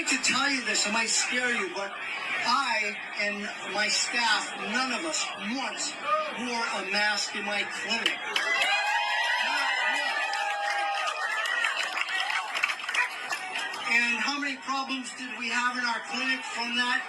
hate to tell you this, it might scare you, but I and my staff, none of us once wore a mask in my clinic. And how many problems did we have in our clinic from that?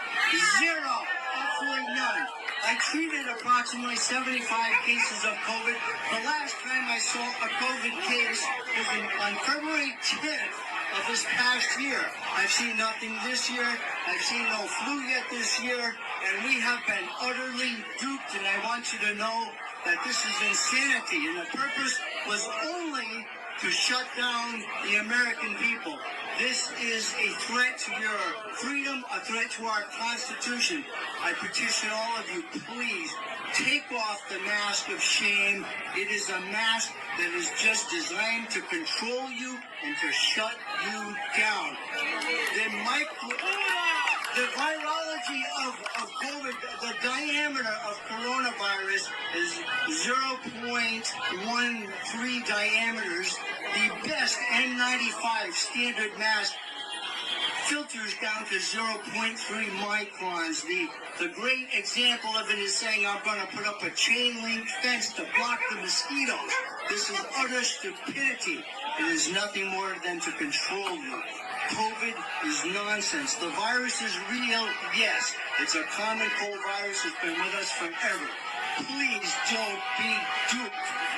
Zero. Absolutely none. I treated approximately 75 cases of COVID. The last time I saw a COVID case was on February 10th of this past year. I've seen nothing this year. I've seen no flu yet this year. And we have been utterly duped. And I want you to know that this is insanity. And the purpose was only to shut down the American people. This is a threat to your freedom, a threat to our Constitution. I petition all of you, please take off the mask of shame. It is a mask that is just designed to control you and to shut you down. The virology of COVID, the diameter of coronavirus is 0.13 diameters. The best N95 standard mask filters down to 0.3 microns. The great example of it is saying I'm going to put up a chain link fence to block the mosquitoes. This is utter stupidity. It is nothing more than to control you. COVID is nonsense. The virus is real, yes. It's a common cold virus that's been with us forever. Please don't be duped.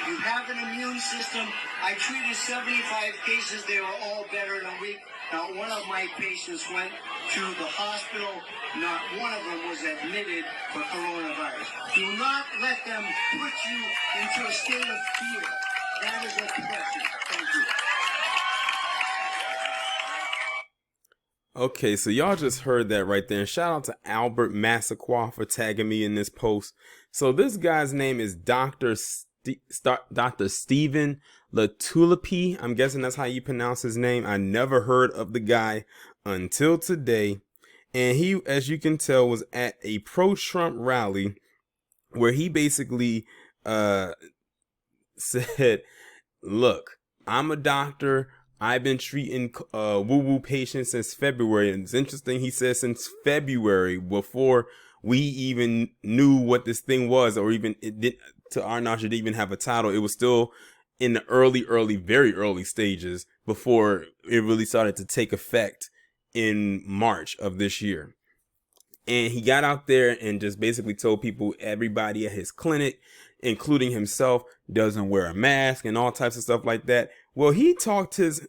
You have an immune system. I treated 75 cases. They were all better in a week. Not one of my patients went to the hospital. Not one of them was admitted for coronavirus. Do not let them put you into a state of fear. That is a question. Thank you. Okay, so y'all just heard that right there. And shout out to Albert Massacqua for tagging me in this post. So this guy's name is Dr. Stephen LaTullippe. I'm guessing that's how you pronounce his name. I never heard of the guy until today. And he, as you can tell, was at a pro-Trump rally where he basically said, look, I'm a doctor. I've been treating woo-woo patients since February. And it's interesting, he said since February, before we even knew what this thing was, or even it did, to our knowledge, it didn't even have a title. It was still in the very early stages before it really started to take effect in March of this year. And he got out there and just basically told people, everybody at his clinic, including himself, doesn't wear a mask and all types of stuff like that. Well, he talked his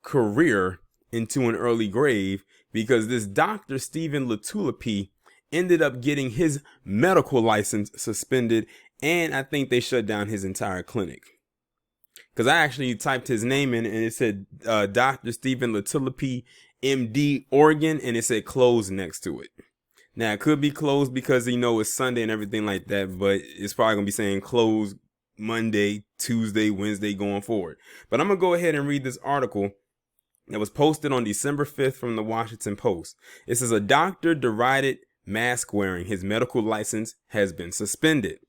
career into an early grave, because this Dr. Stephen LaTullippe ended up getting his medical license suspended, and I think they shut down his entire clinic. Because I actually typed his name in and it said Dr. Stephen LaTullippe, MD, Oregon, and it said closed next to it. Now, it could be closed because, it's Sunday and everything like that, but it's probably going to be saying closed Monday, Tuesday, Wednesday going forward. But I'm going to go ahead and read this article that was posted on December 5th from the Washington Post. It says, a doctor derided mask wearing. His medical license has been suspended.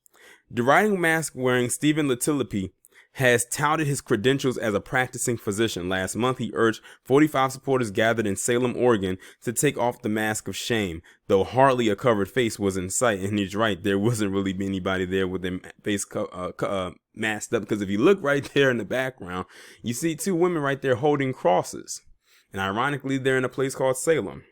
Deriding mask wearing, Stephen LaTullippe has touted his credentials as a practicing physician. Last month, he urged 45 supporters gathered in Salem, Oregon, to take off the mask of shame, though hardly a covered face was in sight. And he's right, there wasn't really anybody there with their face masked up, because if you look right there in the background, you see two women right there holding crosses. And ironically, they're in a place called Salem.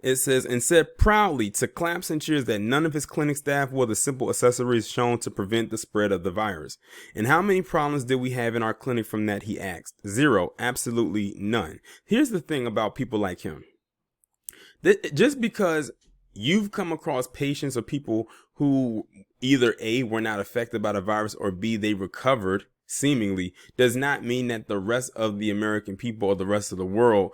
It says, and said proudly to claps and cheers that none of his clinic staff wore the simple accessories shown to prevent the spread of the virus. And how many problems did we have in our clinic from that, he asked. Zero. Absolutely none. Here's the thing about people like him. Just because you've come across patients or people who either A, were not affected by the virus, or B, they recovered seemingly, does not mean that the rest of the American people or the rest of the world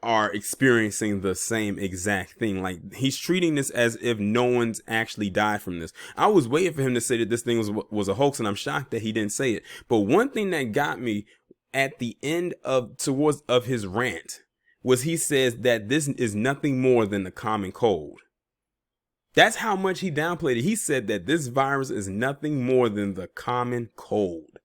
are experiencing the same exact thing. Like, he's treating this as if no one's actually died from this. I was waiting for him to say that this thing was a hoax, and I'm shocked that he didn't say it. But one thing that got me at the end of his rant was he says that this is nothing more than the common cold. That's how much he downplayed it. He said that this virus is nothing more than the common cold.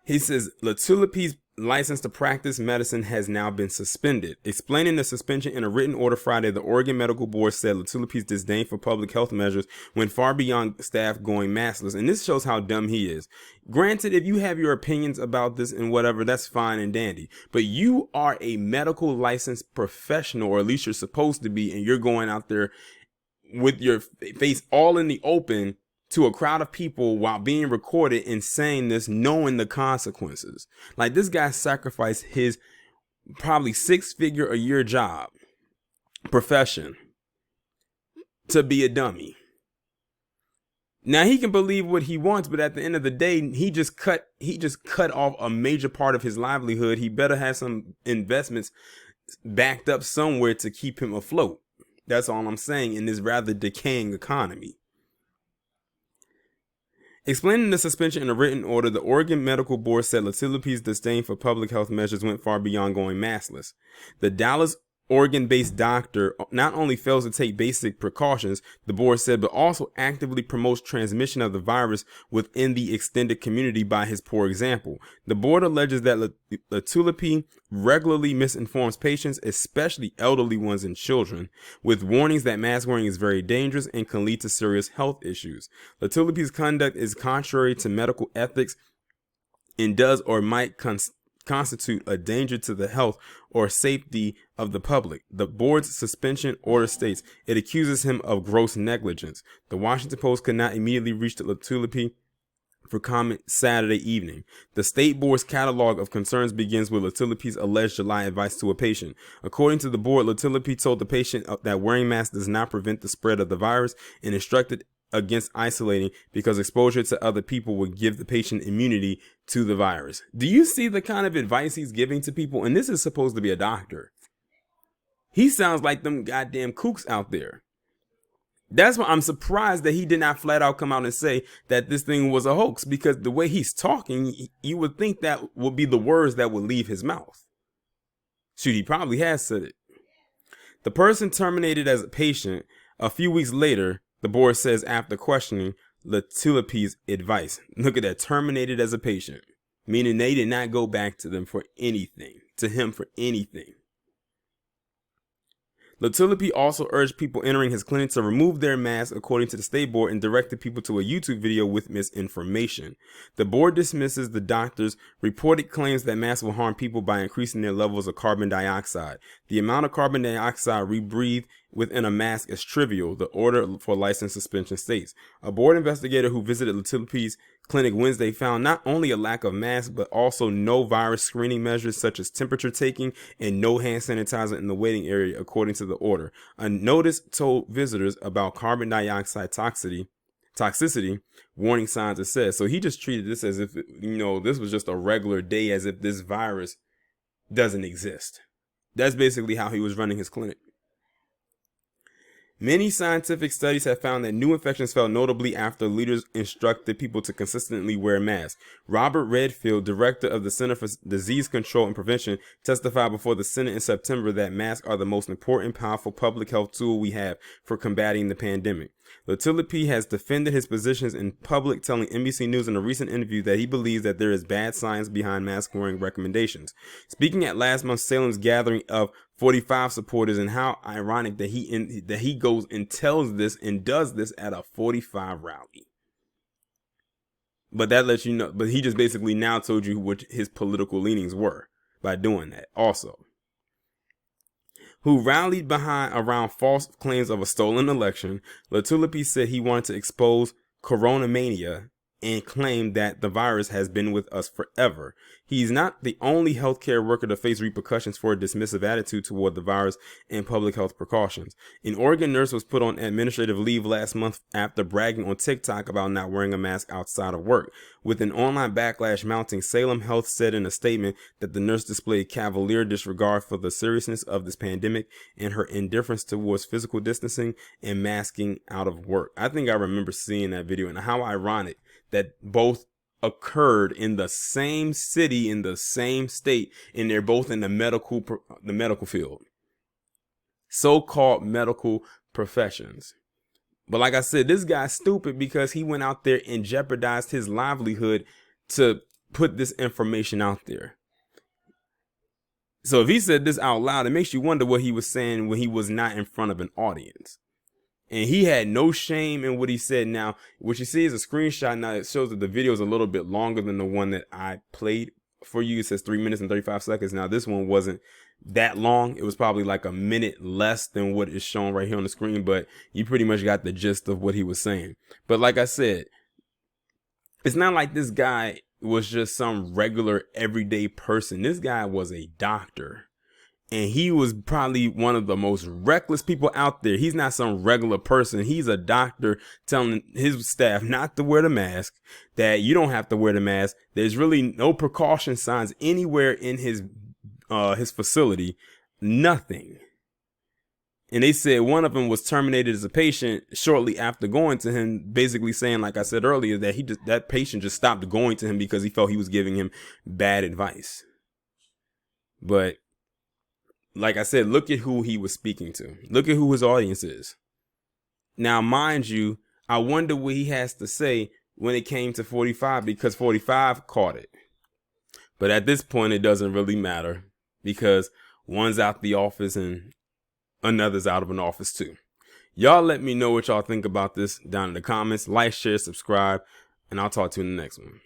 He says LaTullippe's license to practice medicine has now been suspended. Explaining the suspension in a written order Friday, the Oregon Medical Board said LaTullippe's disdain for public health measures went far beyond staff going maskless, and this shows how dumb he is. Granted, if you have your opinions about this and whatever, that's fine and dandy, but you are a medical licensed professional, or at least you're supposed to be, and you're going out there with your face all in the open to a crowd of people while being recorded and saying this, knowing the consequences. Like, this guy sacrificed his probably 6-figure-a-year job, profession, to be a dummy. Now, he can believe what he wants, but at the end of the day, he just cut off a major part of his livelihood. He better have some investments backed up somewhere to keep him afloat. That's all I'm saying in this rather decaying economy. Explaining the suspension in a written order, the Oregon Medical Board said LaTullippe's disdain for public health measures went far beyond going maskless. The Dallas, Oregon-based doctor not only fails to take basic precautions, the board said, but also actively promotes transmission of the virus within the extended community by his poor example. The board alleges that LaTulippe regularly misinforms patients, especially elderly ones and children, with warnings that mask wearing is very dangerous and can lead to serious health issues. LaTullippe's conduct is contrary to medical ethics and does or might constitute a danger to the health or safety of the public. The board's suspension order states it accuses him of gross negligence. The Washington Post could not immediately reach LaTulippe for comment Saturday evening. The state board's catalog of concerns begins with LaTullippe's alleged July advice to a patient. According to the board, LaTulippe told the patient that wearing masks does not prevent the spread of the virus and instructed against isolating because exposure to other people would give the patient immunity to the virus. Do you see the kind of advice he's giving to people? And this is supposed to be a doctor. He sounds like them goddamn kooks out there. That's why I'm surprised that he did not flat out come out and say that this thing was a hoax, because the way he's talking, you would think that would be the words that would leave his mouth. Shoot, he probably has said it. The person terminated as a patient a few weeks later, the board says, after questioning LaTullippe's advice. Look at that, terminated as a patient, meaning they did not go back to him for anything. LaTulippe also urged people entering his clinic to remove their masks, according to the state board, and directed people to a YouTube video with misinformation. The board dismisses the doctor's reported claims that masks will harm people by increasing their levels of carbon dioxide. The amount of carbon dioxide rebreathed within a mask is trivial, the order for license suspension states. A board investigator who visited LaTullippe's clinic Wednesday found not only a lack of masks, but also no virus screening measures such as temperature taking and no hand sanitizer in the waiting area, according to the order. A notice told visitors about carbon dioxide toxicity warning signs, it says. So he just treated this as if, this was just a regular day, as if this virus doesn't exist. That's basically how he was running his clinic. Many scientific studies have found that new infections fell notably after leaders instructed people to consistently wear masks. Robert Redfield, director of the Center for Disease Control and Prevention, testified before the Senate in September that masks are the most important, powerful public health tool we have for combating the pandemic. LaTullippe has defended his positions in public, telling NBC News in a recent interview that he believes that there is bad science behind mask wearing recommendations. Speaking at last month's Salem's gathering of 45 supporters, and how ironic that he goes and tells this and does this at a 45 rally. But that lets you know, but he just basically now told you what his political leanings were by doing that also. Who rallied around false claims of a stolen election. LaTullippe said he wanted to expose Corona mania and claimed that the virus has been with us forever. He's not the only healthcare worker to face repercussions for a dismissive attitude toward the virus and public health precautions. An Oregon nurse was put on administrative leave last month after bragging on TikTok about not wearing a mask outside of work. With an online backlash mounting, Salem Health said in a statement that the nurse displayed cavalier disregard for the seriousness of this pandemic and her indifference towards physical distancing and masking out of work. I think I remember seeing that video, and how ironic that both occurred in the same city, in the same state, and they're both in the medical field, so-called medical professions. But like I said, this guy's stupid because he went out there and jeopardized his livelihood to put this information out there. So if he said this out loud, it makes you wonder what he was saying when he was not in front of an audience. And he had no shame in what he said. Now, what you see is a screenshot. Now it shows that the video is a little bit longer than the one that I played for you. It says 3 minutes and 35 seconds. Now this one wasn't that long. It was probably like a minute less than what is shown right here on the screen, but you pretty much got the gist of what he was saying. But like I said, it's not like this guy was just some regular everyday person. This guy was a doctor. And he was probably one of the most reckless people out there. He's not some regular person. He's a doctor telling his staff not to wear the mask, that you don't have to wear the mask. There's really no precaution signs anywhere in his facility. Nothing. And they said one of them was terminated as a patient shortly after going to him, basically saying, like I said earlier, that that patient just stopped going to him because he felt he was giving him bad advice. But like I said, look at who he was speaking to. Look at who his audience is. Now, mind you, I wonder what he has to say when it came to 45, because 45 caught it. But at this point, it doesn't really matter because one's out the office and another's out of an office too. Y'all let me know what y'all think about this down in the comments. Like, share, subscribe, and I'll talk to you in the next one.